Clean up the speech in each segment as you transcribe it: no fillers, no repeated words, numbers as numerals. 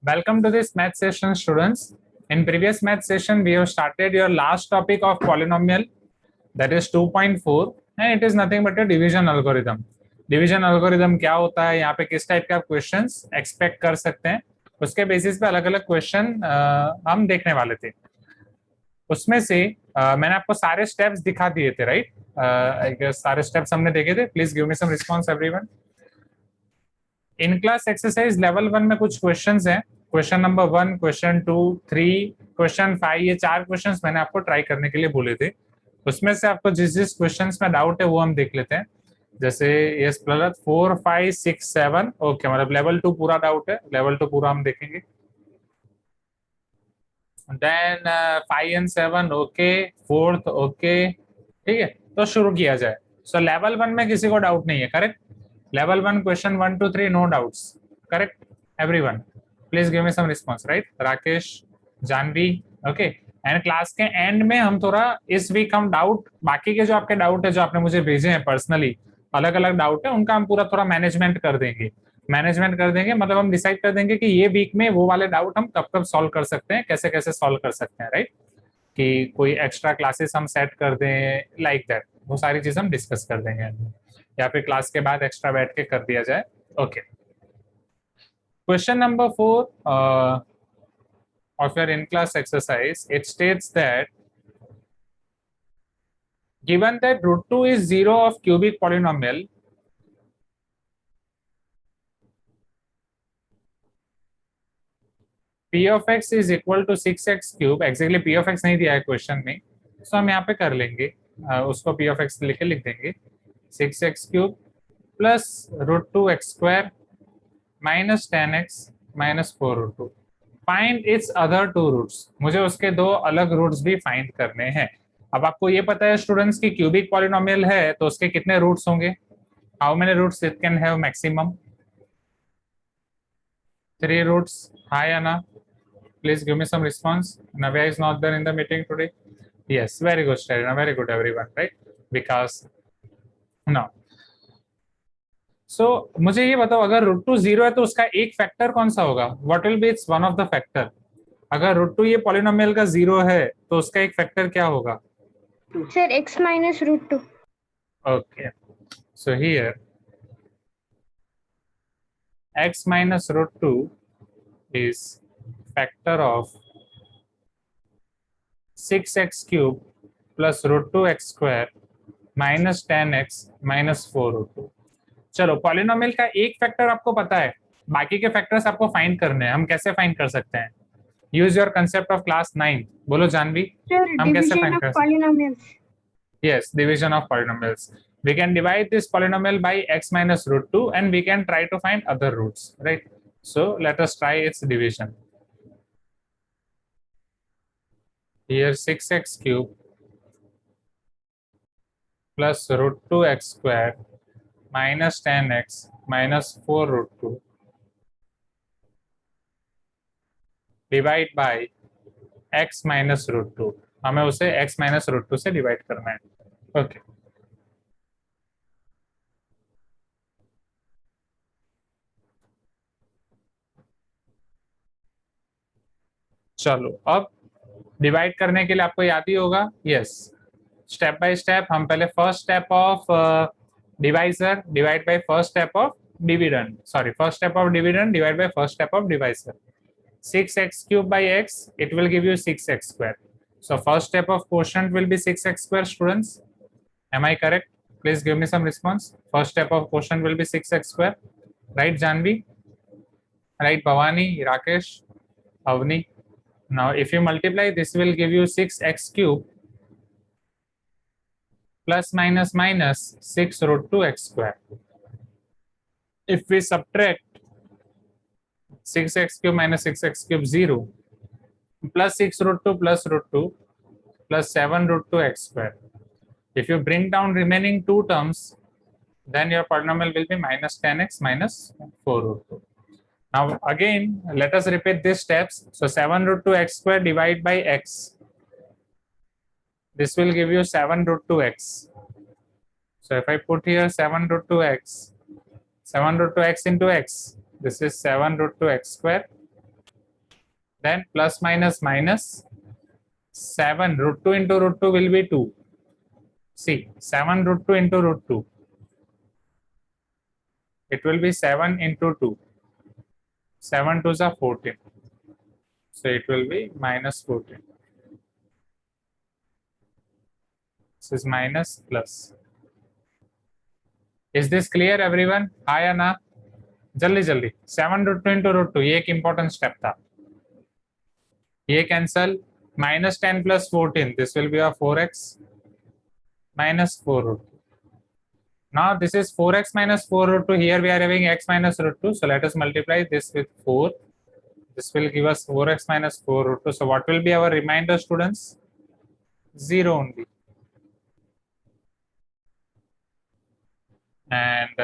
Welcome to this math session, students. In previous math session, we have started your last topic of polynomial, that is 2.4, and it is nothing but a division algorithm. Division algorithm क्या होता है, यहाँ पे किस type के आप questions expect कर सकते हैं, उसके बेसिस पे अलग अलग क्वेश्चन हम देखने वाले थे. उसमें से मैंने आपको सारे स्टेप्स दिखा दिए थे, राइट? सारे स्टेप्स हमने देखे थे. Please give me some response everyone. In class exercise level 1 में कुछ क्वेश्चंस हैं. क्वेश्चन नंबर 1, क्वेश्चन 2, 3, क्वेश्चन 5, ये 4 क्वेश्चंस मैंने आपको ट्राई करने के लिए बोले थे. उसमें से आपको जिस जिस क्वेश्चंस में डाउट है वो हम देख लेते हैं. जैसे यस प्रहलाद 4, 5, 6, 7, ओके, मतलब लेवल 2 पूरा डाउट है. लेवल 2 पूरा हम देखेंगे. Then 5 and 7 okay, 4th okay, ठीक है. तो शुरू किया जाए. सो लेवल 1 में किसी को डाउट नहीं है, correct? Level 1 question 1 to 3 no doubts, correct everyone? Please give me some response, right? Rakesh, Janvi, okay. And class के एंड में हम थोड़ा इस वीक हम डाउट, बाकी के जो आपके डाउट है जो आपने मुझे भेजे हैं पर्सनली, अलग अलग डाउट है, उनका हम पूरा थोड़ा मैनेजमेंट कर देंगे. मतलब हम डिसाइड कर देंगे कि ये वीक में वो वाले डाउट हम कब कब सॉल्व कर सकते हैं, कैसे कैसे सॉल्व कर सकते हैं, राइट? कि कोई एक्स्ट्रा क्लासेस हम सेट कर दें, लाइक दैट. वो सारी चीज हम डिस्कस कर देंगे या फिर क्लास के बाद एक्स्ट्रा बैठ के कर दिया जाए. Okay. Question number 4 of your in class exercise, it states that given that root 2 is 0 of cubic polynomial, p of x is equal to 6x cube. exactly p of x नहीं दिया है question में, so हम यहाँ पे कर लेंगे, उसको p of x लिख देंगे. 6x cube plus root 2 x square minus 10x minus 4 root 2. Find its other 2 roots. मुझे उसके 2 अलग रूट्स भी फाइंड करने हैं. अब आपको ये पता है स्टूडेंट्स की क्यूबिक पॉलिनोमियल है तो उसके कितने रूट्स होंगे? How many routes it can have maximum? 3 routes. Hi Anna, please give me some response. Navya is not there in the meeting today. Yes, very good student, very good everyone, right? Because now so मुझे ये बताओ, अगर root 2 0 है तो उसका एक factor कौन सा होगा? What will B it's one of the factor? अगर रूट 2 ये पॉलिनोमियल का 0 है तो उसका एक फैक्टर क्या होगा? Sir x minus root 2. Okay, so here x minus root 2 is factor of 6x cube plus root 2x square minus 10x minus 4 root 2. चलो, पॉलिनोमियल का एक फैक्टर आपको पता है, बाकी के फैक्टर्स आपको फाइंड करने हैं. हम कैसे फाइंड कर सकते हैं? Use your concept of class 9. बोलो जानवी, हम कैसे फाइंड कर सकते हैं? Yes, division of polynomials. We can divide this polynomial by x minus root 2 and we can try to find other roots, right? So let us try its division. Here 6x cube plus root 2x square minus 10x minus 4 root 2 divide by x minus root 2. हमें उसे x minus root 2 से divide करना है. Okay. चलो, अब divide करने के लिए आपको याद ही होगा. यस, स्टेप बाय स्टेप हम पहले first step of divisor divide by first step of dividend, sorry, first step of dividend divide by first step of divisor. 6x cube by x, it will give you 6x square. So first step of quotient will be 6x square, students. Am I correct? Please give me some response. First step of quotient will be 6x square, right Janvi? Right Bhavani, Rakesh, Avni? Now if you multiply, this will give you 6x cube plus minus minus 6 root 2x square. If we subtract 6x cube minus 6x cube 0 plus 6 root 2 plus root 2 plus 7 root 2 x square. If you bring down remaining 2 terms, then your polynomial will be minus 10x minus 4 root 2. Now again, let us repeat these steps. So 7 root 2 x square divide by x. This will give you 7 root 2 x. So if I put here 7 root 2 x, 7 root 2 x into x, this is 7 root 2 x square then plus minus minus 7 root 2 into root 2 will be 2. See, 7 root 2 into root 2, it will be 7 into 2. 7 2s are 14, so it will be minus 14. This is minus plus. Is this clear everyone? हाँ या ना? जल्दी जल्दी 7 root 2 into root 2, ये एक important step था. ये cancel, minus 10 plus 14, this will be a 4x minus 4 root 2. Now this is 4x minus 4 root 2. Here we are having x minus root 2. So let us multiply this with 4. This will give us 4x minus 4 root 2. So what will be our remainder, students? 0 only. And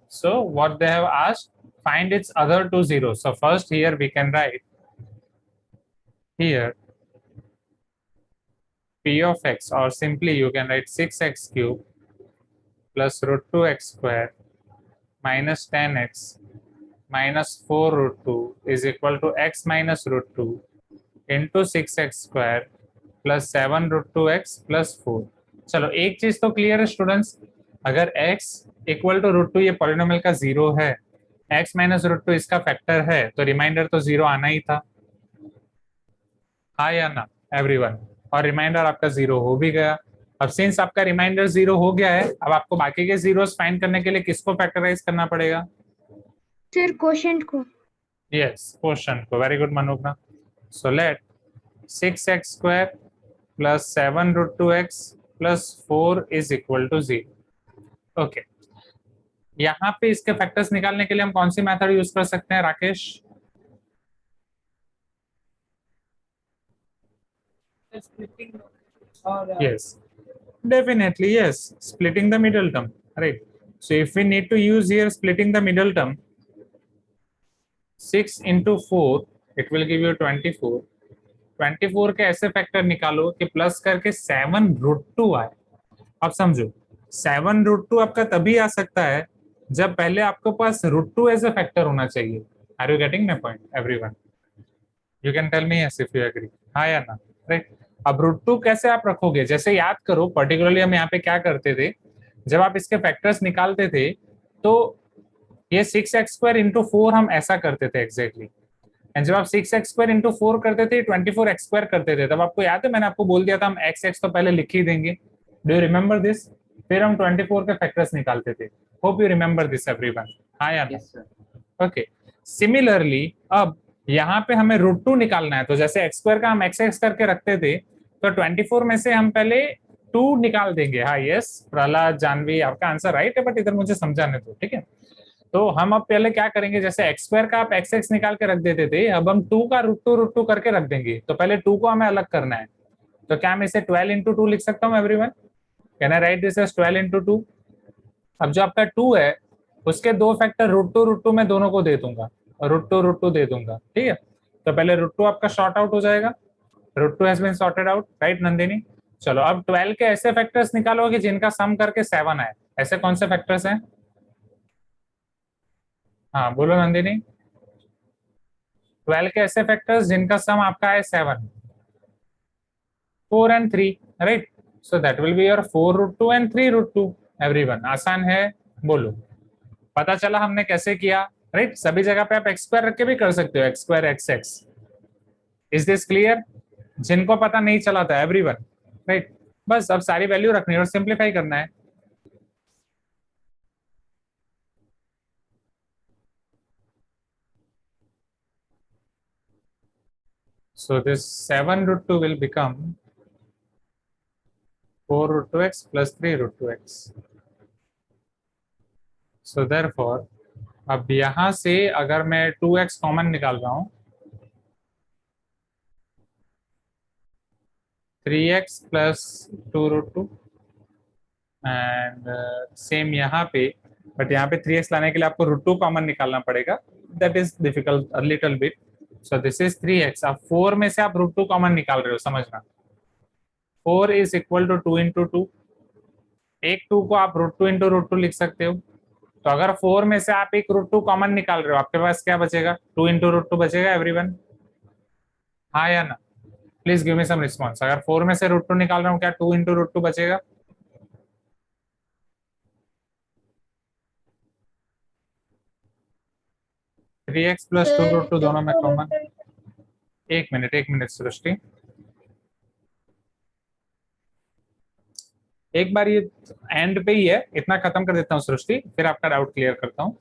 so what they have asked, find its other two zeros. So first here we can write here p of x, or simply you can write 6x cube plus root 2x square minus 10x minus 4 root 2 is equal to x minus root 2 into 6x square plus 7 root 2x plus 4. चलो एक चीज तो clear है students, अगर x equal to root 2 ये polynomial का zero है, x minus root 2 इसका फैक्टर है, तो रिमाइंडर तो जीरो आना ही था, हाँ या ना एवरीवन? और रिमाइंडर आपका जीरो हो भी गया. अब सिंस आपका रिमाइंडर जीरो हो गया है, अब आपको बाकी के जीरोस फाइंड करने के लिए किसको फैक्टराइज करना पड़ेगा? सर क्वोशंट को. यस, क्वोशंट को. Very good Manoj. So let 6x square plus 7 root 2x plus 4 is equal to 0. Okay, यहाँ पे इसके फैक्टर्स निकालने के लिए हम कौन सी मेथड यूज कर सकते हैं Rakesh? Yes, definitely yes, splitting the middle term, right? So if we need to use here splitting the middle term, 6 into 4 it will give you 24. 24 के ऐसे फैक्टर निकालो कि प्लस करके 7 रूट 2 आए. अब समझो 7 रूट 2 आपका तभी आ सकता है जब पहले आपके पास रूट 2 एज अ फैक्टर होना चाहिए. Are you getting my point everyone? You can tell me yes if you agree, हाँ या ना, राइट? अब रूट 2 कैसे आप रखोगे? जैसे याद करो, पर्टिकुलरली हम यहाँ पे क्या करते थे, जब आप इसके फैक्टर्स निकालते थे तो ये 6x स्क्वायर इंटू 4 हम ऐसा करते थे एग्जैक्टली. एंड जब आप 6x स्क्वायर इंटू 4 करते थे, 24x स्क्वायर करते थे, तब आपको याद है मैंने आपको बोल दिया था हम x तो पहले लिख ही देंगे. Do you remember this? फिर हम 24 के फैक्टर्स निकालते थे. Hope you remember this everyone, हाँ या ना? ओके, सिमिलरली अब यहाँ पे हमें रूट 2 निकालना है, तो जैसे x स्क्वायर का हम x करके रखते थे, तो 24 में से हम पहले 2 निकाल देंगे. हाँ यस प्रहलाद, जानवी, आपका आंसर राइट है, बट इधर मुझे समझाने दो, ठीक है? तो हम अब पहले क्या करेंगे, जैसे x स्क्वायर का आप x निकाल के रख देते थे, अब हम 2 का रूट टू करके रख देंगे. तो पहले 2 को हमें अलग करना है, तो क्या मैं इसे 12 इंटू 2 लिख सकता हूँ everyone? Can I write this as 12 into 2? अब जो आपका 2 है उसके दो फैक्टर रूट टू में दोनों को दे दूंगा, रूट टू दे दूंगा, ठीक है? तो पहले रूट 2 आपका शॉर्ट आउट हो जाएगा, root 2 has been sorted out, right Nandini? चलो अब 12 के ऐसे फैक्टर्स निकालो कि जिनका सम करके 7 आए. ऐसे कौन से फैक्टर्स हैं? हाँ बोलो नंदिनी. 12 के ऐसे फैक्टर्स जिनका सम आपका है 7, 4 and 3, right? So that will be your 4 root 2 and 3 root 2. Everyone आसान है? बोलो. पता चला हमने कैसे किया, राइट? सभी जगह पे आप एक्स स्क्वायर रख के भी कर सकते हो, x square x x. Is this clear? जिनको पता नहीं चला था एवरीवन, राइट? बस अब सारी वैल्यू रखनी है और सिंप्लीफाई करना है. So this 7 root 2 will become 4 root 2x plus 3 root 2x. So therefore, अब यहां से अगर मैं 2x कॉमन निकाल रहा हूं, 3x plus 2 root 2 and same यहाँ पे, बट यहाँ पे 3x लाने के लिए आपको रूट 2 कॉमन निकालना पड़ेगा. That is difficult a little bit. So this is 3x. अब 4 में से आप रूट 2 कॉमन निकाल रहे हो, समझना. 4 इज इक्वल टू 2 इंटू 2. एक 2 को आप रूट 2 इंटू रूट 2 लिख सकते हो. तो अगर 4 में से आप एक रूट 2 कॉमन निकाल रहे हो, आपके पास क्या बचेगा? 2 इंटू रूट 2 बचेगा एवरीवन. हाँ या ना? Please give me some response. अगर 4 में से √2 निकाल रहा हूँ, क्या 2 इंटू √2 बचेगा? Three x plus two sir root two दोनों में तो कॉमन। एक मिनट सृष्टि, एक बार ये एंड पे ही है, इतना खत्म कर देता हूँ सृष्टि, फिर आपका डाउट क्लियर करता हूँ।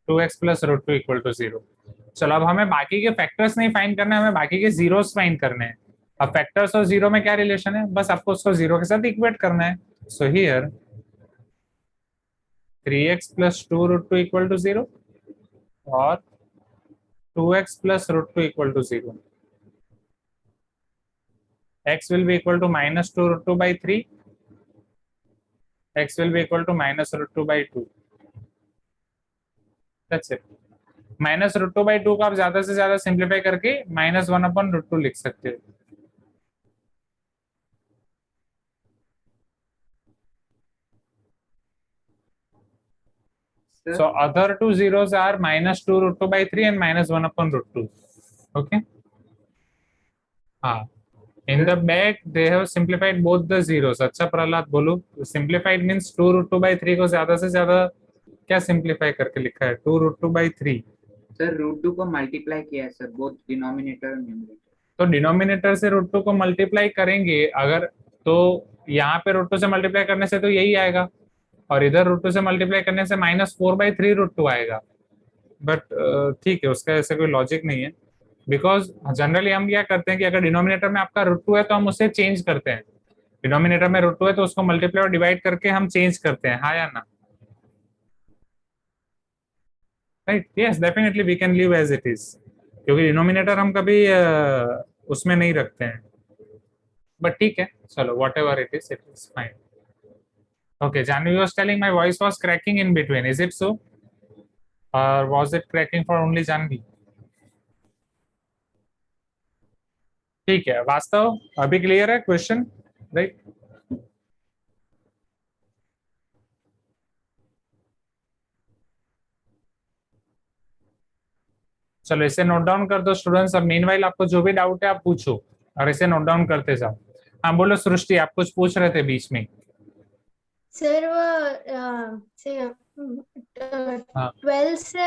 2x plus √2 equal to 0। चलो अब हमें बाकी के फैक्टर्स नहीं फाइंड करने, हमें बाकी के जीरोस फाइंड करने हैं। अब फैक्टर्स और जीरो में क्या रिलेशन है, बस आपको उसको जीरो के साथ इक्वेट करना है। So here 3x plus 2 √2 equal to 0 और 2x plus √2 equal to 0। x will be equal to minus 2 √2 by 3, x will be equal to minus √2 by 2। That's it। Minus √2 by 2 को आप ज्यादा से ज्यादा सिंप्लीफाई करके -1/√2 लिख सकते हो। So other two zeros are -2 √2 by 3 and -1/√2। Okay। हाँ, in the back they have simplified both the zeros। अच्छा प्रहलाद बोलो, simplified means 2 √2 by 3 को ज्यादा से ज्यादा क्या सिंप्लीफाई करके लिखा है? 2 √2 by 3। सर √2 को मल्टीप्लाई किया है सर, बोथ डिनोमिनेटर और न्यूमरेटर। तो डिनोमिनेटर से √2 को मल्टीप्लाई करेंगे अगर, तो यहाँ पे √2 से मल्टीप्लाई करने से तो यही आएगा, और इधर √2 से मल्टीप्लाई करने से -4/3 √2 आएगा। बट ठीक है, उसका ऐसे कोई लॉजिक नहीं है, बिकॉज जनरली हम क्या करते हैं कि अगर डिनोमिनेटर में आपका √2 है तो हम उसे चेंज करते हैं। डिनोमिनेटर में √2 है तो उसको मल्टीप्लाई और डिवाइड करके हम चेंज करते हैं, हाँ या ना? Right, yes definitely we can live as it is, क्योंकि डिनोमिनेटर हम कभी उसमें नहीं रखते हैं। बट ठीक है, चलो what ever it is fine. Okay, Janvi was telling my voice was cracking in between. Is it so? Or was it cracking for only Janvi? ठीक है, वास्तव अभी क्लियर है क्वेश्चन, राइट? चलो इसे नोट डाउन कर दो स्टूडेंट्स। अब मीनवाइल आपको जो भी डाउट है आप पूछो और इसे नोट डाउन करते जाओ। हाँ बोलो सृष्टि, आप कुछ पूछ रहे थे बीच में। सर वो हाँ 12 से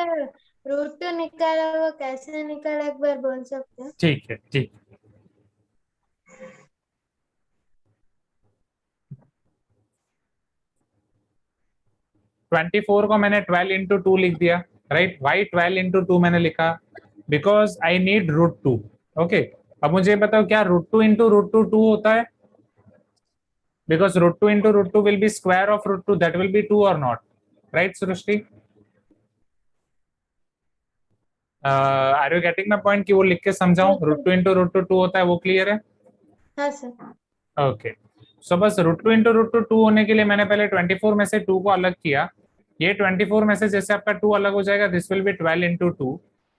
√2 निकाला, वो कैसे निकाला एक बार बोल सकते हैं? ठीक है, ठीक। 24 को मैंने 12 इंटू 2 लिख दिया, राइट? वाई 12 इंटू 2 मैंने लिखा? Because I need √2। ओके, अब मुझे बताओ क्या √2 इंटू √2 2 होता है? Because √2 into √2 will be square of √2, that will be 2 or not, right Srushti? Are you getting my point कि वो लिख के समझाऊं? √2 into √2 2 होता है, वो क्लियर है? हाँ सर। ओके, सो बस √2 into √2 2 होने के लिए मैंने पहले 24 में से 2 को अलग किया। ये 24 में से जैसे आपका 2 अलग हो जाएगा, दिस विल बी 12 into 2।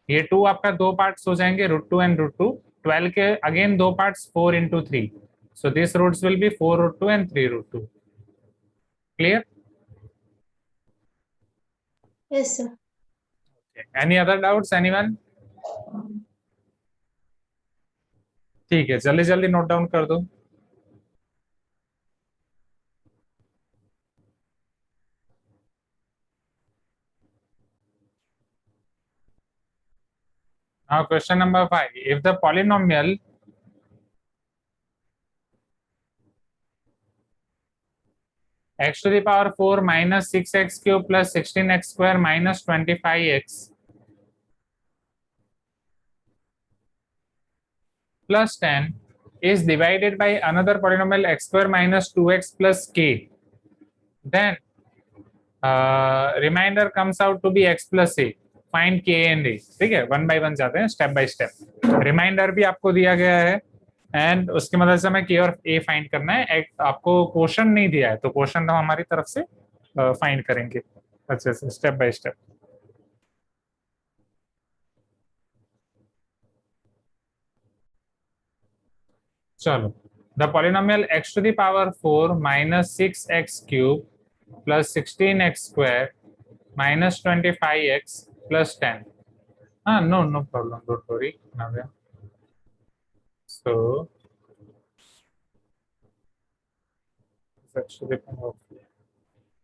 ये 2 आपका दो पार्ट्स हो जाएंगे, √2 and √2। 12 के अगेन दो parts 4 into 3। So these roots will be 4 √2 and 3 √2। Clear? Yes sir. Any other doubts, anyone? ठीक है, जल्दी जल्दी नोट डाउन कर दो। Now question number 5, if the polynomial x to the power 4 minus 6x cube plus 16x square minus 25x plus 10 is divided by another polynomial x square minus 2x plus k, then remainder comes out to be x plus a। Find k and a। ठीक है, one by one जाते हैं, step by step. Reminder भी आपको दिया गया है and उसकी मदद से हमें k और a फाइंड करना है। आपको क्वेश्चन नहीं दिया है तो क्वेश्चन हम हमारी तरफ से फाइंड करेंगे अच्छे से, स्टेप बाय स्टेप। चलो, the polynomial x to the power 4 minus 6x cube plus 16x square minus 25x plus 10। हाँ, no problem, don't worry Navya। so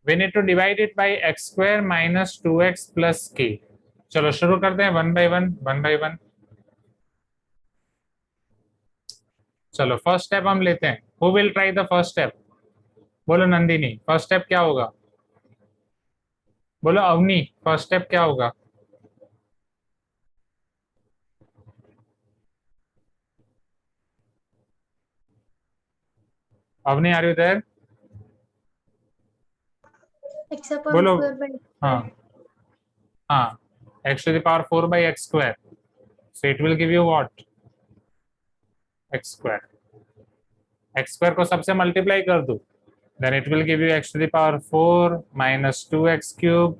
we need to divide it by x square minus 2x plus k. चलो शुरू करते हैं one by one. चलो first step हम लेते हैं. Who will try the first step? बोलो नंदिनी. फर्स्ट स्टेप क्या होगा? बोलो अवनी. फर्स्ट स्टेप क्या होगा? Avni are you there? x upon बोलो. 4 by हाँ हाँ, x to the power 4 by x square. So it will give you what? x square. x square को सबसे मल्टीप्लाई कर दो. Then it will give you x to the power 4 minus 2x cube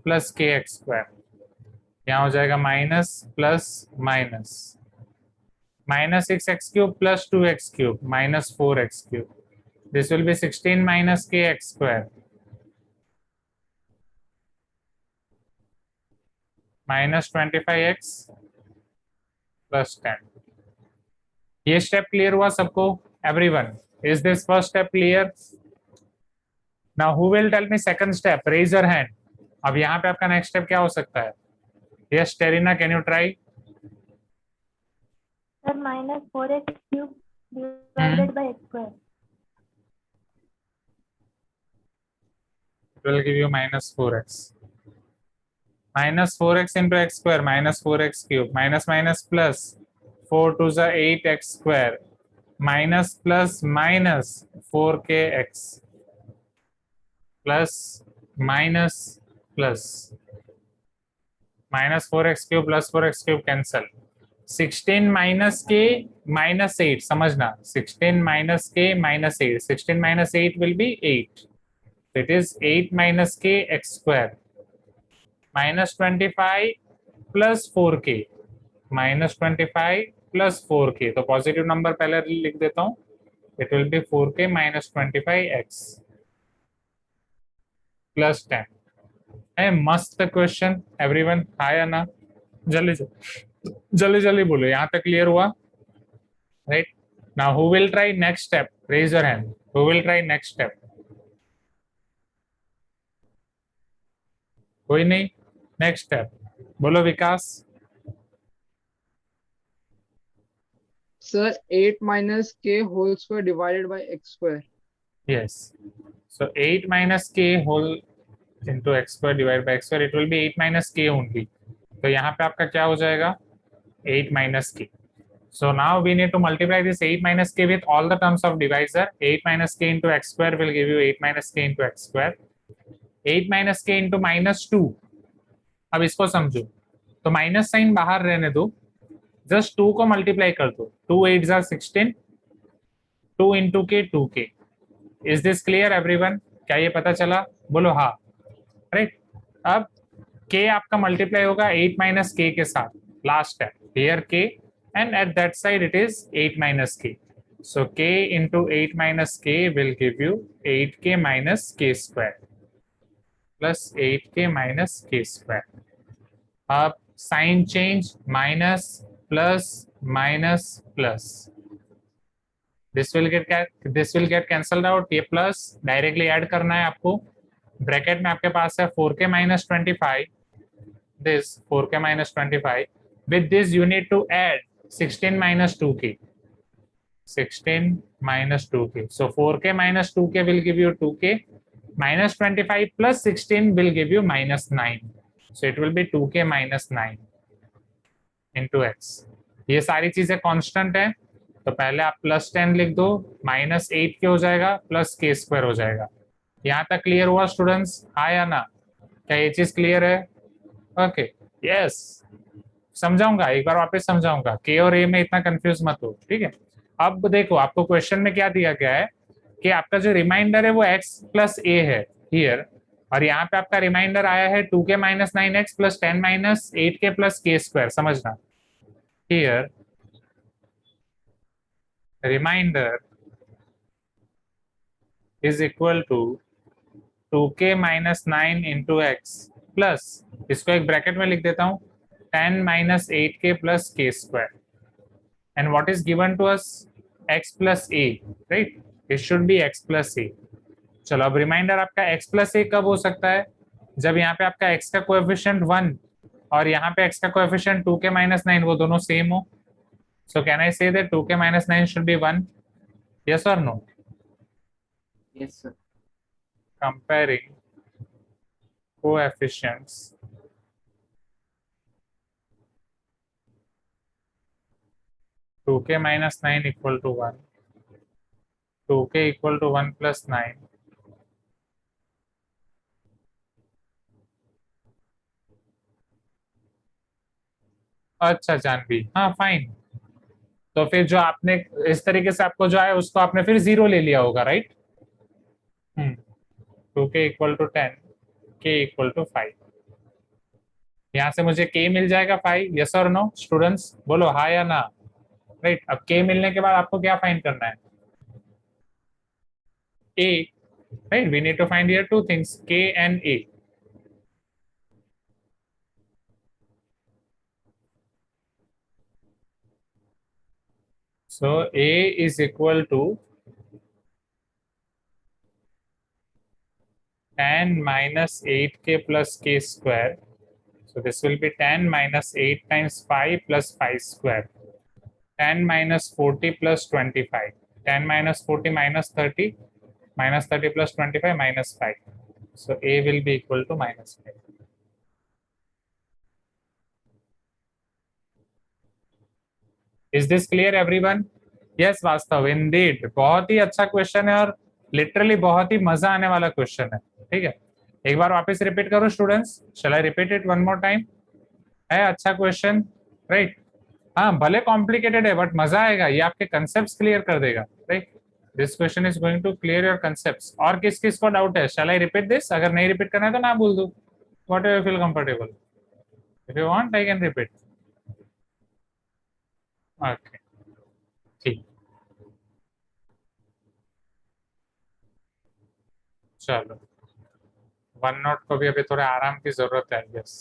plus kx square. यहाँ हो जाएगा minus plus minus. minus 6x cube plus 2x cube minus 4x cube. This will be 16 minus kx square minus 25x plus 10. ये step clear हुआ सबको? Everyone, is this first step clear? Now who will tell me second step? Raise your hand. अब यहाँ पे आपका next step क्या हो सकता है? Yes Terina, can you try? Sir, minus 4x cube divided by x square. It will give you minus 4x. Minus 4x into x square minus 4x cube minus minus plus 4 to the 8x square minus plus minus 4kx plus minus plus minus 4x cube plus 4x cube cancel. 16 minus k minus 8. समझना, 16 minus k minus 8. 16 minus 8 will be 8. It is 8 minus k x square minus 25 plus 4k minus 25 plus 4k. तो positive number पहले लिख देता हूँ. It will be 4k minus 25x plus 10. है मस्त question. Everyone hi अना, जल्दी जल्दी बोलो. यहाँ तक क्लियर हुआ? Right. Now who will try next step? Raise your hand. Who will try next step? कोई नहीं. नेक्स्ट स्टेप बोलो विकास. Sir, 8 minus k whole square divided by x square. Yes. So 8 minus k whole into x square divided by x square. It will be 8 minus k only. तो यहाँ पे आपका क्या हो जाएगा? 8 minus k. So now we need to multiply this 8 minus k with all the terms of divisor. 8 minus k into x square will give you 8 minus k into x square. 8 minus k into minus 2. अब इसको समझो. तो minus sign बाहर रहने दो, just 2 को multiply कर दो. 2 8 जा 16. 2 into k 2k. Is this clear everyone? क्या ये पता चला? बोलो हाँ. राइट. अब k आपका मल्टीप्लाई होगा 8 माइनस k के साथ. लास्ट है here k and at that side it is 8 minus k. So k into 8 minus k will give you 8k minus k square plus 8k minus k square. अब sign change, minus plus minus plus. This will get cancelled out. ये plus directly add करना है आपको. Bracket में आपके पास है 4k minus 25. This 4k minus 25. With this you need to add 16 minus 2k. 16 minus 2k. So 4k minus 2k will give you 2k. Minus 25 plus 16 will give you minus 9. So it will be 2k minus 9 into x. ये सारी चीजें constant है, तो पहले आप plus 10 लिख दो, minus 8 के हो जाएगा, प्लस k स्क्वायर हो जाएगा. यहाँ तक क्लियर हुआ स्टूडेंट्स? हाँ या ना? क्या ये चीज क्लियर है? ओके. यस. समझाऊंगा, एक बार वापस समझाऊंगा. k और a में इतना कंफ्यूज मत हो. ठीक है. अब देखो आपको क्वेश्चन में क्या दिया गया है कि आपका जो रिमाइंडर है वो x प्लस a है हियर, और यहाँ पे आपका रिमाइंडर आया है 2k minus 9x plus 10 minus 8k plus k square. समझना, here remainder is equal to 2k minus 9 into x plus, इसको एक ब्रैकेट में लिख देता हूँ, 10 minus 8k plus k square. and what is given to us? X plus a, right? It should be x plus a. चलो अब reminder आपका x plus a कब हो सकता है? जब यहाँ पे आपका x का कोएफिशिएंट 1 और यहाँ पे x का कोएफिशिएंट 2k minus 9 वो दोनों सेम हो. So can I say that 2k minus 9 should be 1? Yes or no? Yes, sir. Comparing coefficients two के minus 9 equal to 1, 2k equal to 1 plus 9. अच्छा जानवी, हाँ फाइन. तो फिर जो आपने इस तरीके से आपको जो आया उसको आपने फिर 0 ले लिया होगा, right? 2k equal to 10, k equal to 5. यहाँ से मुझे k मिल जाएगा 5. यस और नो स्टूडेंट्स, बोलो हाँ या ना. राइट, अब k मिलने के बाद आपको क्या फाइंड करना है? a, right? We need to find here two things, k and a. So a is equal to 10 minus 8k plus k square. So this will be 10 minus 8 times 5 plus 5 square. 10 minus 40 plus 25. 10 minus 40 minus 30. Minus 30 plus 25 minus 5. So a will be equal to minus 5. Is this clear everyone? Yes वास्तव, indeed बहुत ही अच्छा question है और literally बहुत ही मजा आने वाला question है. ठीक है, एक बार वापस रिपीट करो students. Shall I repeat it one more time? है अच्छा क्वेश्चन, राइट? हाँ भले कॉम्प्लिकेटेड है बट मजा आएगा, ये आपके कंसेप्ट्स क्लियर कर देगा, right? This question is going to clear your concepts. और किस किस को डाउट है? Shall I repeat this? अगर नहीं रिपीट करना है तो मैं बोल दूं. Whatever you feel comfortable. If you want I can repeat. Okay ठीक, चलो. वन नोट को भी अभी थोड़ा आराम की जरूरत है. यस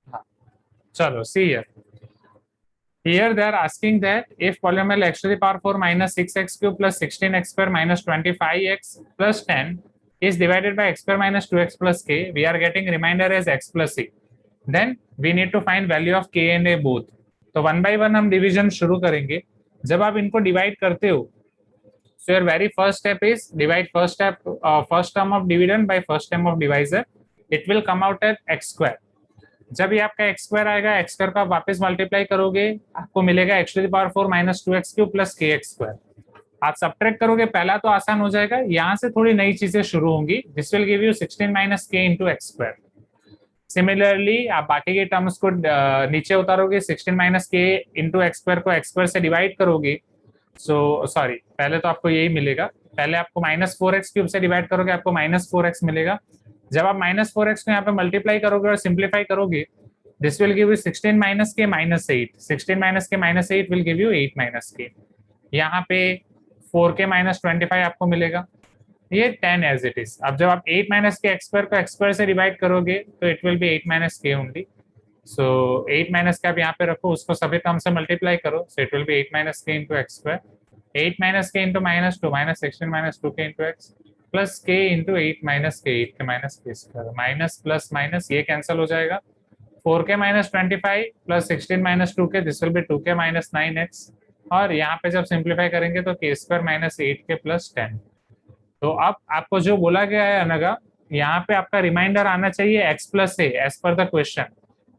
हाँ चलो. See here, here they are asking that if polynomial x to the power 4 minus 6x cube plus 16x square minus 25x plus 10 is divided by x square minus 2x plus k, we are getting remainder as x plus c. Then we need to find value of k and a both. तो one by one हम division शुरू करेंगे. जब आप इनको divide करते हो, so your very first step is divide first term of dividend by first term of divisor. It will come out at x square. जब ये आपका x स्क्वायर आएगा, x स्क्वायर का वापस मल्टीप्लाई करोगे, आपको मिलेगा x to the power 4 minus 2x cube plus kx square. आप सब्ट्रैक्ट करोगे, पहला तो आसान हो जाएगा. यहाँ से थोड़ी नई चीजें शुरू होंगी. This will give you 16 minus k into x square. Similarly आप बाकी के टर्म्स को नीचे उतारोगे, 16 minus k into x square को एक्स स्क्वायर से डिवाइड करोगे. सो सॉरी, पहले तो आपको यही मिलेगा. पहले आपको माइनस 4x क्यूब से डिवाइड करोगे, आपको माइनस 4x मिलेगा. जब आप माइनस 4x को यहाँ पे मल्टीप्लाई करोगे और सिंप्लीफाई करोगे, this will give you 16 minus के माइनस 8. 16 माइनस के minus 8 will give you 8 minus के. यहाँ पे 4k माइनस 25 आपको मिलेगा. ये 10 एज इट इज. अब जब आप 8 माइनस के एक्स स्क्वायर से डिवाइड करोगे तो इट विल बी 8 माइनस के ओनली. सो 8 माइनस के आप यहाँ पे रखो, उसको सभी टर्म से मल्टीप्लाई करो. So it will be 8 minus के इंटू एक्स स्क्वायर. 8 माइनस के इंटू माइनस 2 माइनस 16 माइनस 2 के इंटू एक्स प्लस के इंटू 8 माइनस के 8 के माइनस के स्क्वायर. माइनस प्लस माइनस ये कैंसिल हो जाएगा. 4k minus 25 plus 16 minus 2k, this will be 2k minus 9x. और यहाँ पे जब सिंप्लीफाई करेंगे तो k square minus 8k plus 10. तो अब आपको जो बोला गया है अनगा, यहाँ पे आपका रिमाइंडर आना चाहिए x plus a as per the question.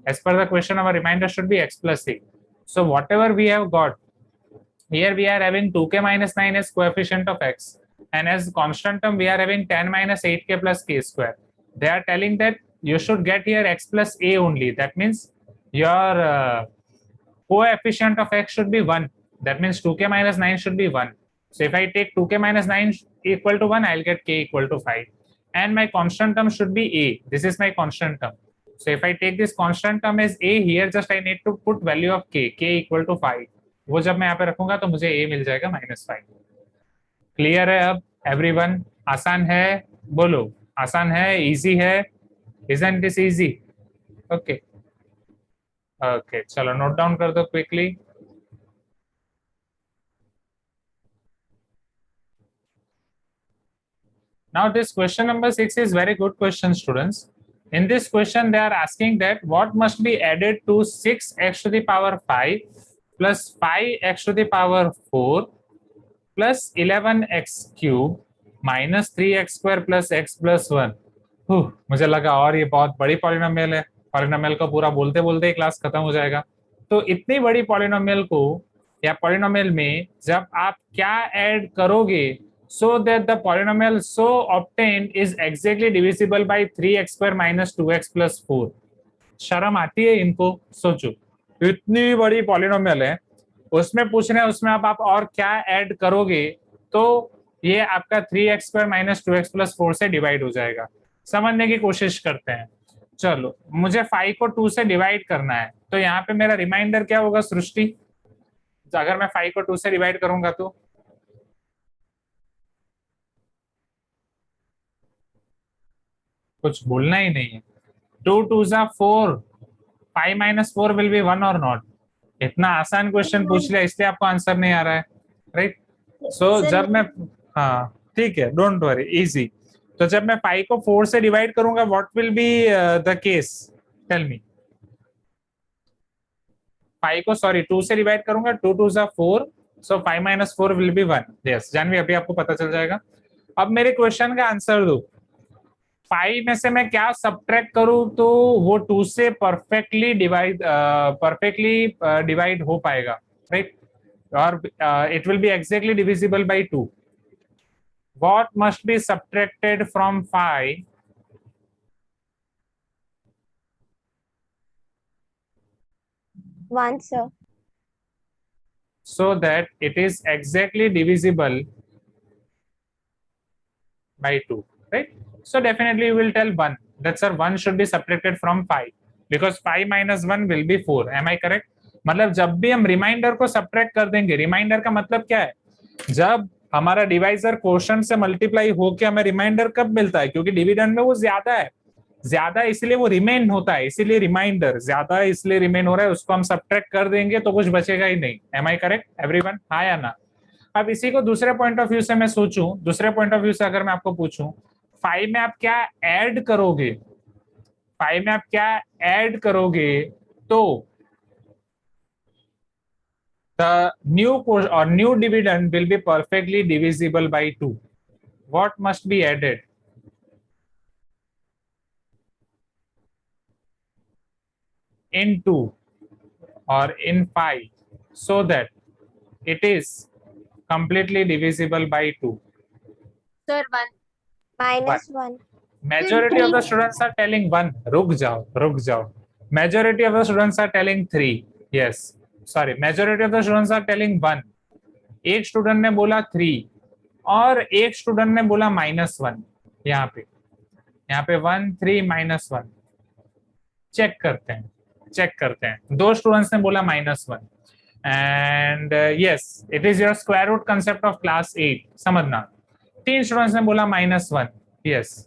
As per the question, our remainder should be x plus c. So whatever we have got, here we are having 2k minus 9 as coefficient of x, and as constant term we are having 10 minus 8k plus k square. They are telling that you should get here x plus a only. That means your coefficient of x should be 1. That means 2k minus 9 should be 1. So if I take 2k minus 9 equal to 1, I'll get k equal to 5. And my constant term should be a. This is my constant term. So if I take this constant term as a, here just I need to put value of k equal to 5. वो जब मैं यहाँ पे रखूंगा तो मुझे a मिल जाएगा -5. Clear है अब एवरीवन? आसान है? बोलो. आसान है, इजी है, isn't this easy? Okay okay, चलो नोट डाउन कर दो quickly. Now this question number 6 is very good question, students. In this question they are asking that what must be added to 6x to the power 5 plus 5x to the power 4 plus 11x cube minus 3x square plus x plus 1. मुझे लगा और ये बहुत बड़ी polynomial है, polynomial को पूरा बोलते बोलते ही क्लास खत्म हो जाएगा. तो इतनी बड़ी पॉलिनोमियल को या पॉलिनोमियल में जब आप क्या ऐड करोगे so that the polynomial so obtained is exactly divisible by 3x square minus 2x plus 4. शर्म आती है इनको? सोचो, इतनी बड़ी पॉलिनोमियल है, उसमें पूछ रहे हैं उसमें अब आप और क्या ऐड करोगे तो ये आपका 3x square minus 2x plus 4 से डिवाइड हो जाएगा. समझने की कोशिश करते हैं. चलो, मुझे 5 को 2 से डिवाइड करना है, तो यहाँ पे मेरा रिमाइंडर क्या होगा सृष्टि? अगर मैं 5 को 2 से डिवाइड करूंगा तो कुछ बोलना ही नहीं है. 2 2s are 4, 5 minus 4 will be 1 or not? इतना आसान क्वेश्चन पूछ लिया इसलिए आपको आंसर नहीं आ रहा है, राइट? सो जब मैं, हाँ ठीक है, डोंट वरी, इजी. तो जब मैं 5 को 4 से डिवाइड करूंगा what will be the case? Tell me. 5 को सॉरी 2 से डिवाइड करूंगा, 2 2s are 4, so 5 minus 4 will be 1. Yes Janvi, अभी आपको पता चल जाएगा. अब मेरे क्वेश्चन का आंसर दो. 5 में से मैं क्या सब्ट्रैक्ट करूं तो वो 2 से परफेक्टली डिवाइड हो पाएगा, राइट? और it will be exactly divisible by 2. What must be subtracted from 5 1 sir. so that it is exactly divisible by 2, right? So definitely you will tell 1, that sir 1 should be subtracted from 5 because 5 minus 1 will be 4. Am I correct? मतलब जब भी हम reminder को subtract कर देंगे, reminder का मतलब क्या है? जब हमारा डिवाइजर क्वोशंट से मल्टीप्लाई होके हमें रिमाइंडर कब मिलता है? क्योंकि डिविडेंड में वो ज्यादा है, ज्यादा इसलिए वो रिमेन होता है, इसीलिए रिमाइंडर ज्यादा इसलिए रिमेन हो रहा है, उसको हम सब्ट्रैक्ट कर देंगे तो कुछ बचेगा ही नहीं. Am I correct everyone? हाँ या ना? अब इसी को दूसरे पॉइंट ऑफ व्यू से मैं सोचूं, दूसरे पॉइंट ऑफ व्यू से अगर मैं आपको पूछूं 5 में आप क्या ऐड करोगे, 5 में आप क्या ऐड करोगे तो the new dividend will be perfectly divisible by 2. What must be added? In 2 or in 5 so that it is completely divisible by 2. Sir 1. Minus 1. Majority of the students are telling 1. रुक जाओ. Majority of the students are telling 3. Yes. Sorry, majority of the students are telling 1. एक student ने बोला 3 और एक student ने बोला -1. यहाँ पे 1 3 -1. चेक करते हैं. 2 स्टूडेंट्स ने बोला -1 and yes it is your square root concept of class 8. समझना. 3 स्टूडेंट्स ने बोला -1. यस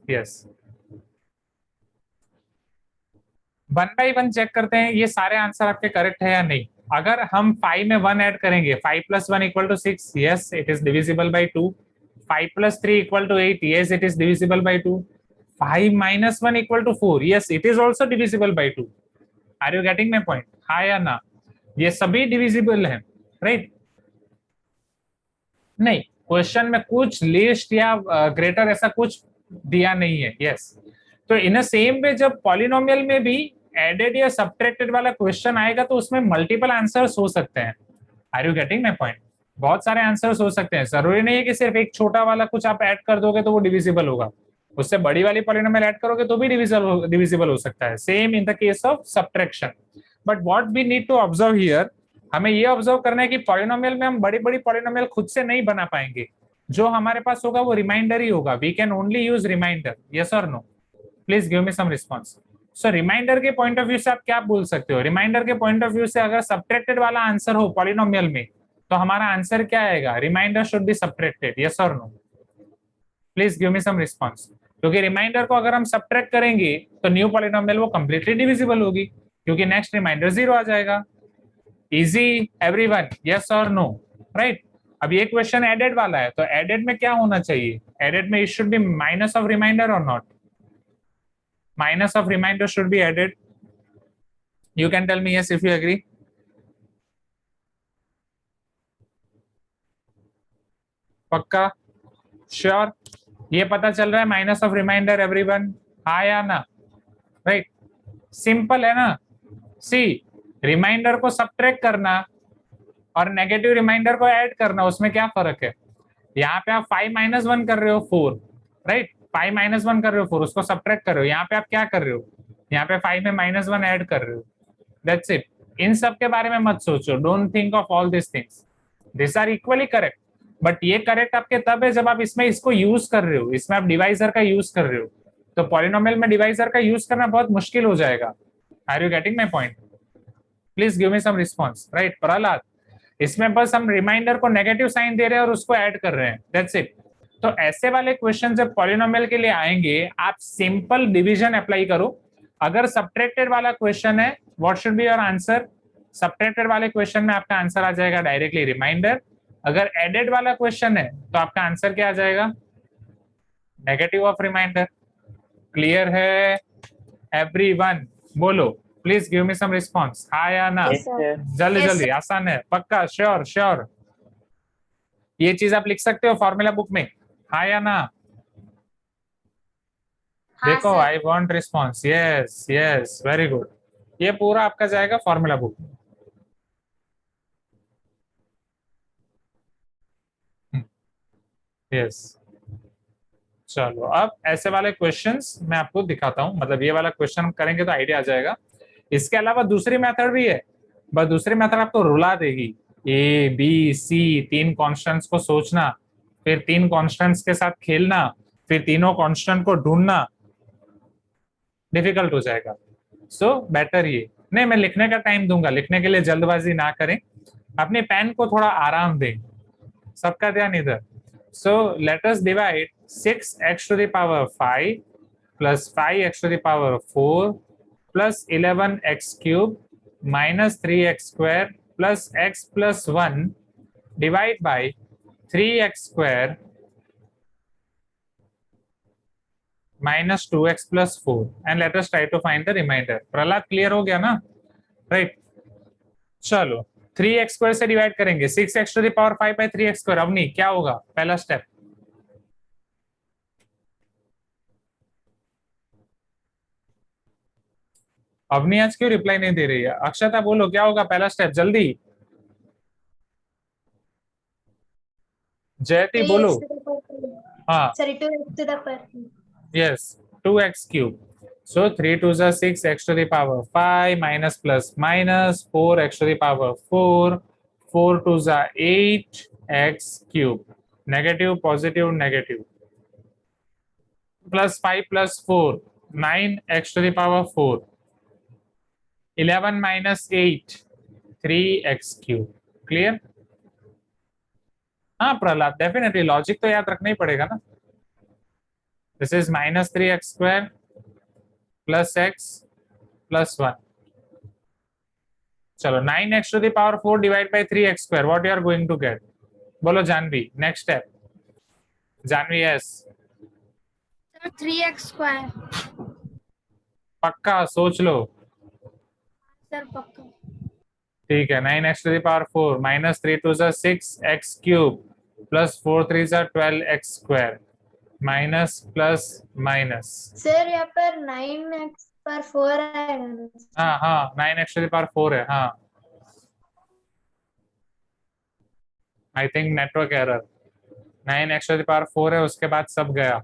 1 by 1 चेक करते हैं ये सारे आंसर आपके करेक्ट है या नहीं. अगर हम 5 में 1 ऐड करेंगे, 5 + 1 = 6, yes it is divisible by 2. 5 + 3 = 8, yes it is divisible by 2. 5 - 1 = 4, yes it is also divisible by 2. Are you getting my point? हाँ या ना? ये सभी डिविजिबल है, राइट? नहीं, क्वेश्चन में कुछ लिस्ट या ग्रेटर ऐसा कुछ दिया नहीं है. यस तो इन अ सेम वे जब पॉलिनोमियल में भी एडेड या सब्ट्रैक्टेड वाला क्वेश्चन आएगा तो उसमें मल्टीपल आंसर्स हो सकते हैं. Are you getting my point? बहुत सारे आंसर्स हो सकते हैं. जरूरी नहीं है कि सिर्फ एक छोटा वाला कुछ आप ऐड कर दोगे तो वो डिविजिबल होगा. उससे बड़ी वाली पॉलिनोमियल ऐड करोगे तो भी डिविजिबल हो सकता है. Same in the case of subtraction. But what we need to observe here, हमें ये ऑब्जर्व करना है कि पॉलिनोमियल में हम बड़ी बड़ी पॉलिनोमियल खुद से नहीं बना पाएंगे. जो हमारे पास होगा वो रिमाइंडर ही होगा. We can only use remainder. Yes और no? Please give me some response. So remainder के पॉइंट ऑफ व्यू से आप क्या बोल सकते हो? रिमाइंडर के पॉइंट ऑफ व्यू से अगर सब्ट्रैक्टेड वाला आंसर हो पॉलिनोमियल में तो हमारा आंसर क्या आएगा? Remainder should be subtracted. Yes और no? Please give me some response. क्योंकि रिमाइंडर को अगर हम सब्ट्रैक्ट करेंगे तो न्यू पॉलिनोमियल वो कंप्लीटली डिविजिबल होगी, क्योंकि नेक्स्ट रिमाइंडर 0 आ जाएगा। इजी एवरीवन, यस और नो, राइट। अब ये क्वेश्चन एडेड वाला है, तो एडेड में क्या होना चाहिए? एडेड में it should be minus of remainder और not? Minus of remainder should be added. You can tell me yes if you agree. पक्का? श्योर? ये पता चल रहा है माइनस ऑफ रिमाइंडर एवरीवन, हाँ या ना? राइट, सिंपल है ना। सी, रिमाइंडर को सब्ट्रैक्ट करना और नेगेटिव रिमाइंडर को ऐड करना, उसमें क्या फर्क है? यहाँ पे आप 5 - 1 कर रहे हो 4, राइट। 5 - 1 कर रहे हो 4, उसको सब्ट्रैक्ट कर रहे हो। यहाँ पे आप क्या कर रहे हो? यहाँ पे 5 में -1 ऐड कर रहे हो। That's it. इन सब के बारे में मत सोचो, don't think of all this things, this are equally correct. But ये करेक्ट आपके तब है जब आप इसमें इसको यूज कर रहे हो, इसमें आप डिवाइजर का यूज कर रहे हो। तो पॉलिनोमियल में डिवाइजर का यूज करना बहुत मुश्किल हो जाएगा। Are you getting my point? Please give me some response, right. Prahlad, इसमें बस हम रिमाइंडर को नेगेटिव साइन दे रहे हैं और उसको ऐड कर रहे हैं, दैट्स इट। तो ऐसे वाले क्वेश्चन जब पॉलिनोमियल के लिए आएंगे, आप सिंपल डिवीजन अप्लाई करो। अगर सब्ट्रैक्टेड वाला क्वेश्चन है, what should be your answer? Subtracted वाले क्वेश्चन में आपका आंसर आ जाएगा डायरेक्टली रिमाइंडर। अगर एडेड वाला क्वेश्चन है तो आपका आंसर क्या आ जाएगा? Negative of reminder. क्लियर है एवरीवन? बोलो, please give me some response, हाँ या ना? Yes, sir. जल्दी Yes, जल्दी, आसान है, पक्का, श्योर श्योर। ये चीज आप लिख सकते हो फॉर्मूला बुक में, हाँ या ना? हाँ, देखो, sir. I want response, yes yes, very good. ये पूरा आपका जाएगा फॉर्मूला बुक में। यस, चलो अब ऐसे वाले क्वेश्चंस मैं आपको दिखाता हूँ, मतलब ये वाला क्वेश्चन करेंगे तो आइडिया आ जाएगा। इसके अलावा दूसरी मेथड भी है, बस दूसरी मेथड आपको रुला देगी। ए बी सी 3 कॉन्स्टेंट्स को सोचना, फिर 3 कॉन्स्टेंट्स के साथ खेलना, फिर तीनों कॉन्स्टेंट को ढूंढना, डिफिकल्ट हो जाएगा। सो बेटर ये नहीं, मैं लिखने का टाइम दूंगा, लिखने के लिए जल्दबाजी ना करें, अपने पेन को थोड़ा आराम दें। सबका ध्यान इधर। So let us divide 6x to the power 5 plus 5x to the power 4 plus 11x cube minus 3x square plus x plus 1 divide by 3x square minus 2x plus 4 and let us try to find the remainder. Prahlad, clear हो गया ना? Right, चलो 3x square से divide करेंगे, 6x to the power 5 by 3x square. Avni, क्या होगा पहला step? Avani आज क्यों रिप्लाई नहीं दे रही है? अक्षता बोलो, क्या होगा पहला स्टेप, जल्दी। जयती बोलो। 3x to the power 3. हाँ, Sorry, 2x to the power 3. yes, 2x cube. So 3 2s are 6, x to the power 5 minus plus minus 4x to the power 4, 4 2s are 8 x cube, negative positive negative, plus 5 plus 4 9 x to the power 4, 11 minus 8 3x cube. Clear? हाँ Prahlad, definitely logic तो याद रखना ही पड़ेगा ना। This is minus 3x square plus x plus 1. चलो 9x to the power 4 divide by 3x square, what you are going to get? बोलो Janvi, next step. Janvi, yes. 3x square. पक्का सोच लो। Sir, पक्का. ठीक है, 9x to the power 4 minus 3 2s are 6x cube plus 4 3s are 12x square minus plus minus। Sir यहाँ पर 9x पर 4 आएगा ना? हाँ हाँ, 9x to the power 4 है, हाँ। I think network error. 9x to the power 4 है, उसके बाद सब गया।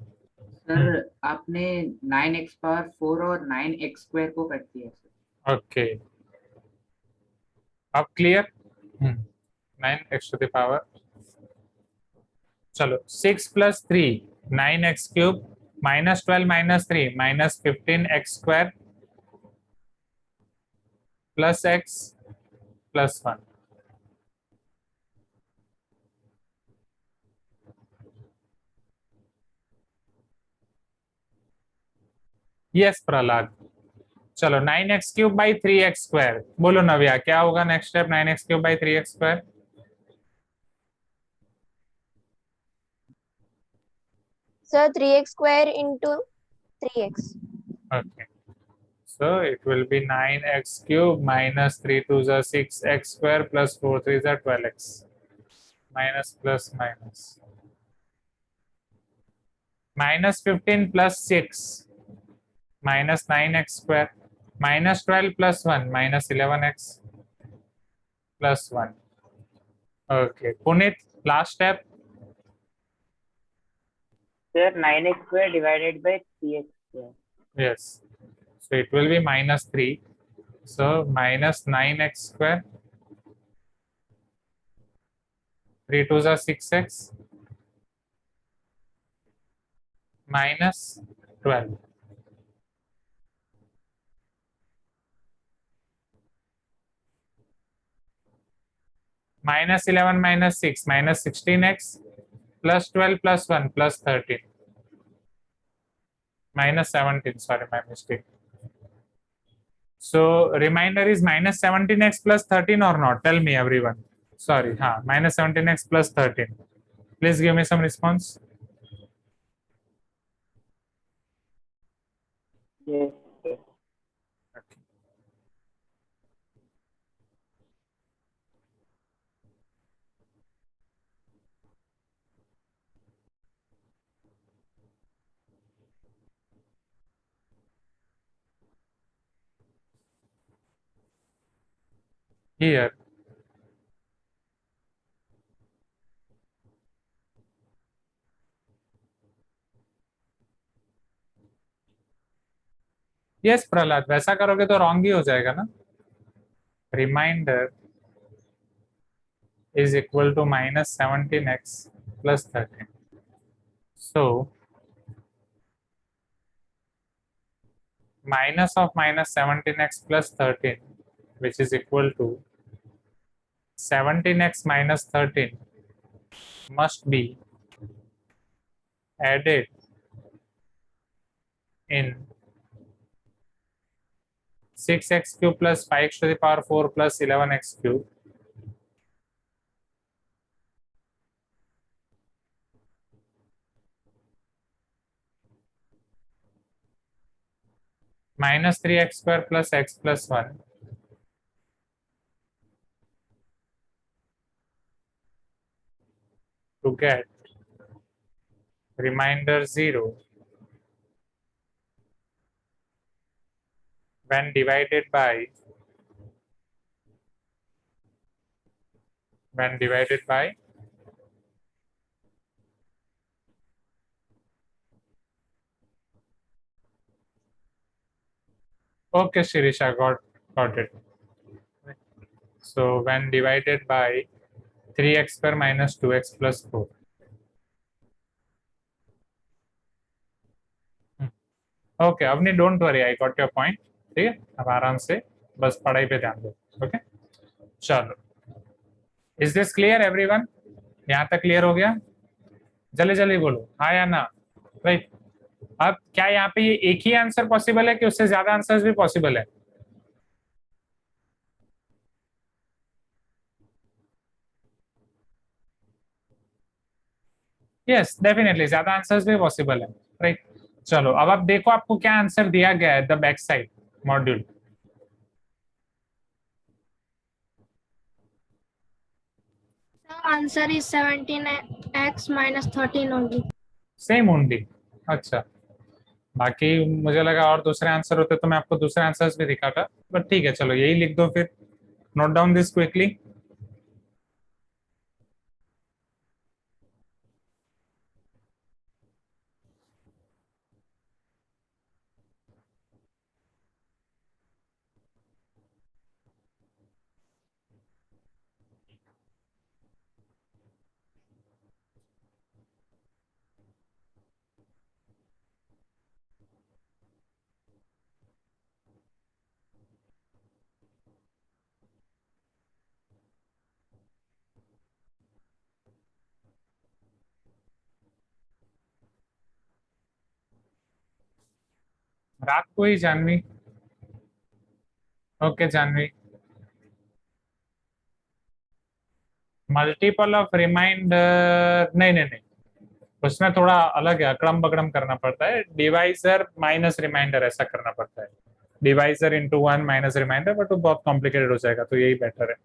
सर आपने 9x पावर 4 और 9x स्क्वायर को कट दिया सर। ओके, अब clear? 9x to the power, चलो 6 plus 3 9x cube minus 12 minus 3 minus 15x square plus x plus 1। Yes Prahlad. चलो 9x³ बाई 3x², बोलो नव्या क्या होगा next step 9x³ by 3x²? Sir, 3x square into 3x. Okay, so it will be 9x³ minus 3 2s are 6x² plus 4 3s are 12x, minus plus minus, minus 15 plus 6 minus 9x², minus 12 plus 1 minus 11x plus 1. Okay, Punit, last step. Sir, 9x square divided by 3x square. Yes, so it will be minus 3, so minus 9x², 3 2s are 6x, minus 12. Minus 11 minus 6 minus 16x plus 12 plus 1 plus 13 minus 17, sorry my mistake. So reminder is minus 17x plus 13 or not? Tell me everyone. Sorry, minus 17x plus 13. Please give me some response. Yes, sir. Okay. Here yes Prahlad, वैसा करोगे तो wrong ही हो जाएगा ना. Reminder is equal to minus 17x plus 13. So minus of minus 17x plus 13, which is equal to 17x minus 13, must be added in 6x³ plus 5x to the power 4 plus 11x³. Minus 3x² plus x plus 1 to get remainder 0 when divided by okay Shirisha, got it. So when divided by 3x² minus 2x plus 4. Okay Avni don't worry, I got your point. ठीक है, अब आराम से बस पढ़ाई पे ध्यान दो. ओके चलो, इज दिस क्लियर एवरीवन? यहाँ तक क्लियर हो गया? जल्दी जल्दी बोलो हाँ या ना. राइट, अब क्या यहाँ पे ये एक ही आंसर पॉसिबल है कि उससे ज्यादा आंसर्स भी पॉसिबल है? यस डेफिनेटली ज्यादा आंसर्स भी पॉसिबल है. राइट, चलो अब आप देखो आपको क्या आंसर दिया गया है the back side module. Answer is 17x minus 13 only. Same only. अच्छा, बाकी मुझे लगा और दूसरे आंसर होते तो मैं आपको दूसरे आंसर्स भी दिखाता, बट ठीक है चलो यही लिख दो फिर. Note down this quickly. रात को ही Janvi. Okay Janvi. Multiple of remainder, नहीं नहीं नहीं, उसमें थोड़ा अलग है, अकड़म बकड़म करना पड़ता है, डिवाइजर माइनस रिमाइंडर ऐसा करना पड़ता है, divisor into 1 minus remainder, but वो बहुत कॉम्प्लिकेटेड हो जाएगा, तो यही बेटर है।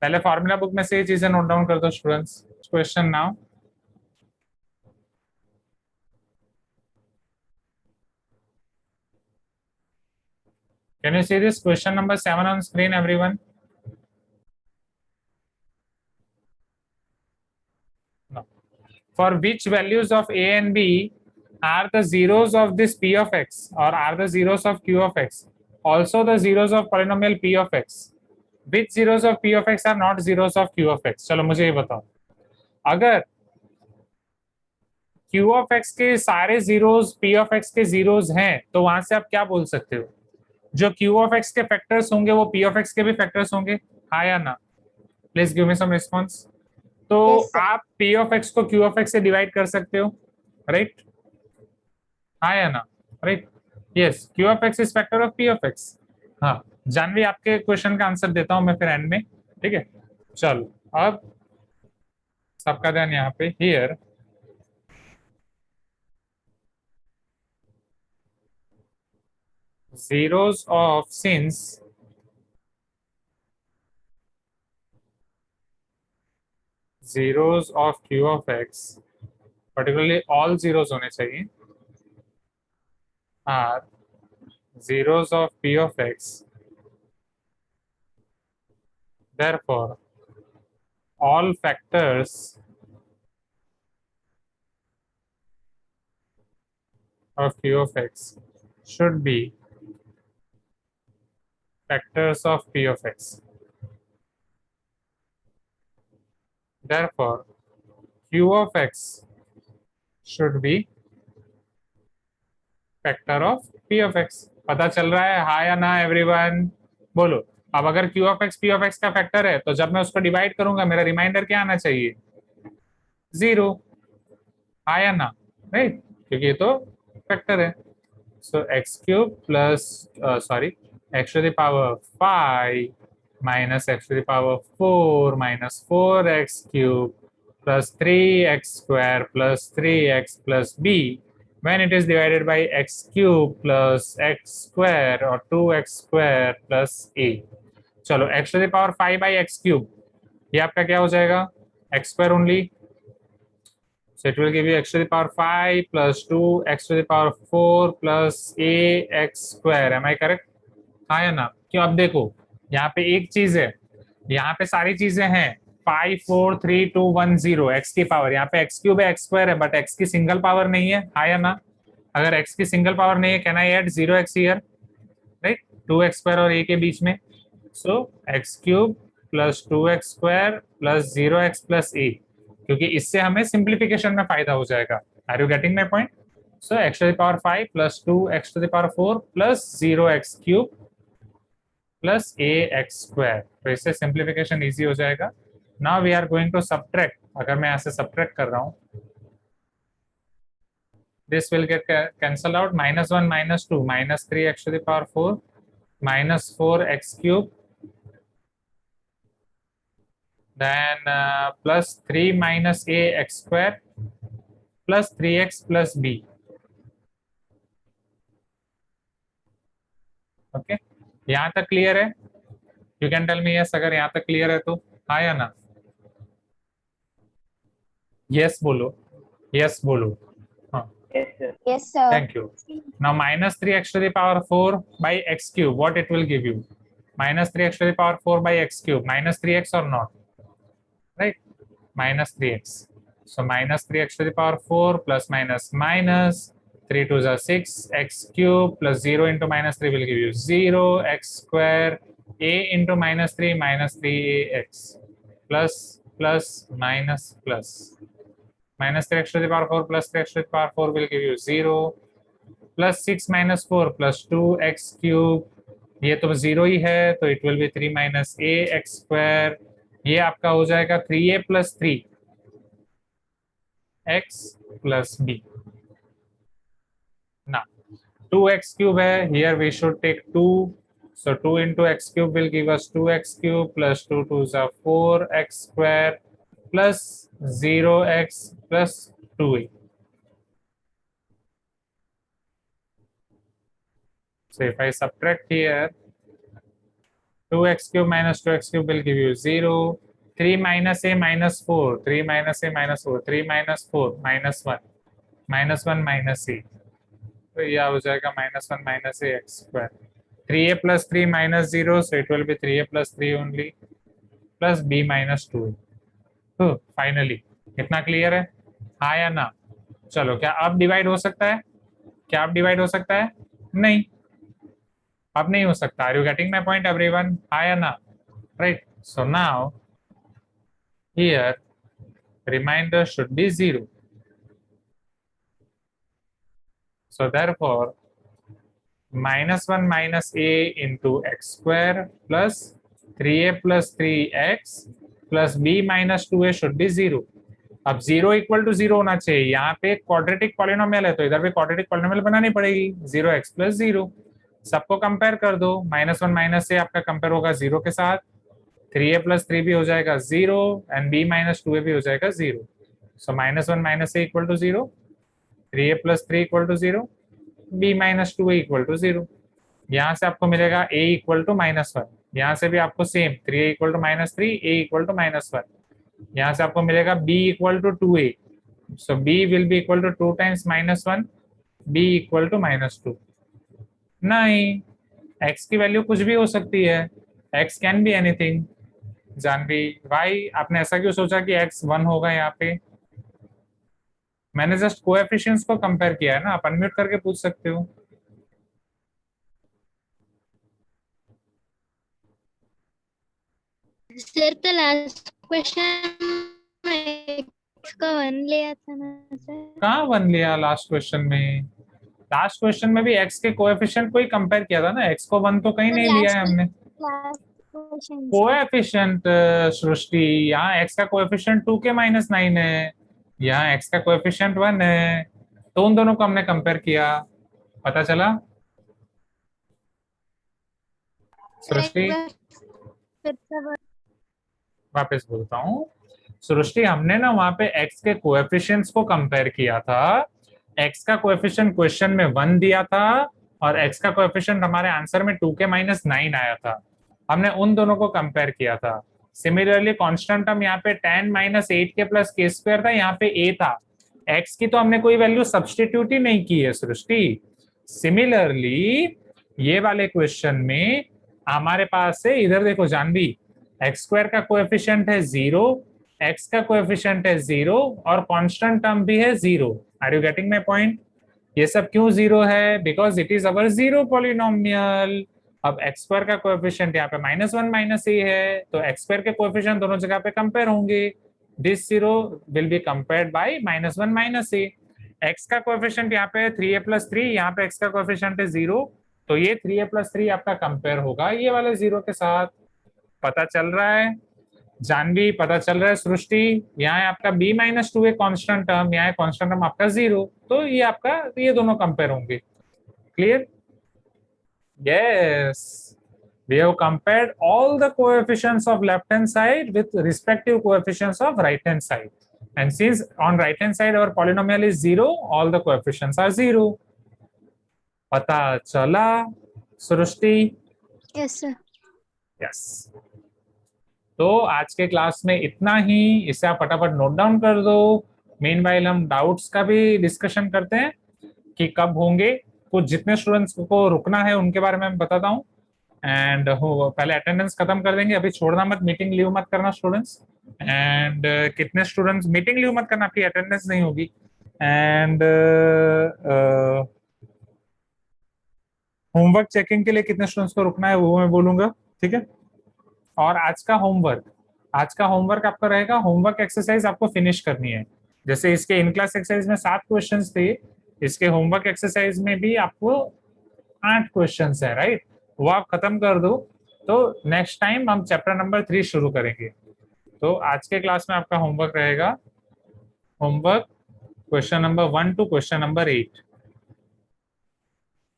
पहले फॉर्मूला बुक में से ये चीजें नोट डाउन कर दो students. Question now, can you see this question number 7 on screen everyone? No. For which values of a and b are the zeros of this p of x or are the zeros of q of x also the zeros of polynomial p of x? Which zeros of p of x are not zeros of q of x? चलो मुझे ये बताओ, अगर q of x के सारे zeros p of x के zeros हैं तो वहां से आप क्या बोल सकते हो, जो q of x के फैक्टर्स होंगे वो p of x के भी फैक्टर्स होंगे, हाँ या ना? Please give me some response. तो Yes, sir. आप p of x को q of x से डिवाइड कर सकते हो, राइट? हाँ या ना? Right, yes, q of x is factor of p of x। हाँ जानवी, आपके क्वेश्चन का आंसर देता हूं मैं फिर एंड में, ठीक है? चलो अब सबका ध्यान यहाँ पे, here zeros of, since zeros of q of x, particularly all zeros होने चाहिए, are zeros of p of x, therefore all factors of q of x should be factors of p of x. Therefore, q of x should be factor of p of x. पता चल रहा है हाँ या ना everyone? बोलो। अब अगर q of x p of x का फैक्टर है तो जब मैं उसको डिवाइड करूंगा मेरा रिमाइंडर क्या आना चाहिए? 0, हाँ या ना? राइट, क्योंकि ये तो फैक्टर है। So x cube plus sorry, x to the power 5 minus x to the power 4 minus 4x cube plus 3x square plus 3x plus b when it is divided by x cube plus x square or 2x square plus a। चलो x to the power 5 by x cube, ये आपका क्या हो जाएगा? x square only, so it will give you x to the power 5 plus 2 x to the power 4 plus a x square, am I correct? हाँ या ना? क्यों? अब देखो यहाँ पे एक चीज है, यहाँ पे सारी चीजें हैं 5 4 3 2 1 0 x की पावर, यहाँ पे x क्यूब है x स्क्वायर है, बट x की सिंगल पावर नहीं है, हाँ या ना? अगर x की सिंगल पावर नहीं है, can I add 0x here, right? 2x square और a के बीच में, so x cube plus 2x square plus 0x plus a, क्योंकि इससे हमें सिंप्लीफिकेशन में फायदा हो जाएगा। Are you getting my point? So x to the power 5 plus 2x to the power 4 plus 0x cube plus ax square, तो इससे simplification easy हो जाएगा। Now we are going to subtract, अगर मैं यहाँ से सबट्रैक्ट कर रहा हूँ, this will get cancel out, -1 -2 -3x to the power 4 -4x cube, then plus 3 minus ax square plus 3x plus b। Okay, यहाँ तक क्लियर है? You can tell me yes अगर यहाँ तक क्लियर है तो, हाँ या ना? यस बोलो, यस बोलो। हाँ, Yes, sir. Yes, sir. thank you. Now minus 3x to the power 4 by x cube, what it will give you? Minus 3x to the power 4 by x cube, minus 3x or not? Right, minus 3x. So minus 3x to the power 4 plus minus minus 3 2s are 6 x cube plus 0 into minus 3 will give you 0 x square, a into minus 3 minus 3ax plus plus minus plus minus 3x to the power 4 plus 3x to the power 4 will give you 0 plus 6 minus 4 plus 2x cube, ये तो 0 ही है तो it will be 3 minus ax square, ये आपका हो जाएगा 3a plus 3 x plus b. Now 2x cube है, here we should take 2, so 2 into x cube will give us 2x cube plus 2 2s are 4x square plus 0x plus 2a. So if I subtract here, 2x cube minus 2x cube will give you 0. 3 minus a minus 4, 3 minus a minus 4, 3 minus 4 minus 1, minus 1 minus a. तो यह हो जाएगा minus 1 minus a x square. 3a plus 3 minus 0, so it will be 3a plus 3 only plus b minus 2. तो finally इतना clear है, हाँ या ना? चलो, क्या अब डिवाइड हो सकता है? क्या अब डिवाइड हो सकता है? नहीं, अब नहीं हो सकता. Are you getting my point everyone? हाँ या ना? Right. So now here reminder should be 0. So therefore minus 1 minus a into x square plus 3a plus 3x plus b minus 2a should be 0. अब 0 equal to 0 होना चाहिए. यहाँ पे quadratic polynomial है तो इधर भी क्वाड्रेटिक पॉलिनोमियल बनानी पड़ेगी. 0x plus 0 सबको कंपेयर कर दो. -1 माइनस ए आपका कंपेयर होगा 0 के साथ. 3a plus 3 भी हो जाएगा 0 एंड b minus 2a भी हो जाएगा 0. So -1 minus a equal to 0, 3a plus 3 equal to 0, b minus 2a equal to 0. यहाँ से आपको मिलेगा a इक्वल टू -1. यहाँ से भी आपको same 3a equal to -3, a equal to -1. यहाँ से आपको मिलेगा b equal to 2a. So b will be equal to 2 times -1, b equal to -2. नहीं, x की वैल्यू कुछ भी हो सकती है. x can be anything. Janvi, भाई आपने ऐसा क्यों सोचा कि x 1 होगा? यहाँ पे मैंने जस्ट कोएफिशिएंट्स को कंपेयर किया है ना. आप अनम्यूट करके पूछ सकते हो. सर तो लास्ट क्वेश्चन में इसका 1 लिया था ना सर? कहाँ 1 लिया लास्ट क्वेश्चन में? लास्ट क्वेश्चन में भी x के कोएफिशिएंट को ही कंपेयर किया था ना. x को 1 तो कहीं नहीं लिया है हमने. लास्ट क्वेश्चन कोएफिशिएंट सृष्टि, यहाँ x का कोएफिशिएंट 2 के -9 है, यहाँ x का कोएफिशिएंट 1 है, तो उन दोनों को हमने कंपेयर किया. पता चला सृष्टि? वापस बोलता हूँ सृष्टि, हमने ना वहां पे x के कोएफिशिएंट्स को कंपेयर किया था. x का कोएफिशिएंट क्वेश्चन में 1 दिया था और x का कोएफिशिएंट हमारे आंसर में 2 के -9 आया था. हमने उन दोनों को कंपेयर किया था. सिमिलरली कांस्टेंट टर्म यहाँ पे 10 - 8k + k² था, यहाँ पे a था. x की तो हमने कोई वैल्यू सब्स्टिट्यूट ही नहीं की है सृष्टि. सिमिलरली ये वाले क्वेश्चन में हमारे पास है, इधर देखो जानवी, x² का कोएफिशिएंट है 0, x का कोएफिशिएंट है 0 और कांस्टेंट टर्म भी है 0. Are you getting my point? ये सब क्यों 0 है? Because it is our 0 polynomial. अब x² का कोएफिशिएंट यहाँ पे -1 माइनस a है, तो x² के कोएफिशिएंट दोनों जगह पे कंपेयर होंगे. This 0 will be compared by -1 minus a. x का कोएफिशिएंट यहाँ पे 3a + 3, यहाँ पे x का कोएफिशिएंट है 0, तो ये 3a + 3 आपका कंपेयर होगा ये वाले 0 के साथ. पता चल रहा है जानवी? पता चल रहा है सृष्टि? यहाँ है आपका b - 2a कांस्टेंट टर्म, यहाँ है कांस्टेंट टर्म आपका 0, तो ये आपका ये दोनों कंपेयर होंगे. Clear? Yes, we have compared all the coefficients of left hand side with respective coefficients of right hand side, and since on right hand side our polynomial is 0, all the coefficients are 0. पता चला सृष्टि? Yes sir. Yes. तो आज के class में इतना ही. इसे आप फटाफट नोट डाउन कर दो. मीनवाइल हम डाउट्स का भी डिस्कशन करते हैं कि कब होंगे. कुछ जितने स्टूडेंट्स को रुकना है उनके बारे में मैं बताता हूँ. एंड पहले अटेंडेंस खत्म कर देंगे. अभी छोड़ना मत, मीटिंग लीव मत करना स्टूडेंट्स. एंड कितने स्टूडेंट्स मीटिंग लीव मत करना, आपकी अटेंडेंस नहीं होगी. एंड होमवर्क चेकिंग के लिए कितने स्टूडेंट्स को रुकना है वो मैं बोलूंगा. ठीक है? और आज का होमवर्क आपका रहेगा, होमवर्क एक्सरसाइज आपको फिनिश करनी है. जैसे इसके इन क्लास एक्सरसाइज में 7 क्वेश्चंस थे, इसके होमवर्क एक्सरसाइज में भी आपको 8 क्वेश्चंस है. राइट? वो आप खत्म कर दो, तो नेक्स्ट टाइम हम चैप्टर नंबर 3 शुरू करेंगे. तो आज के क्लास में आपका होमवर्क रहेगा, homework question number 1 to question number 8।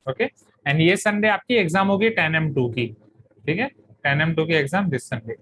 Okay, and ये संडे आपकी एग्जाम होगी 10 M2 की, ठीक है, 10 M2 की एग्जाम दिस संडे।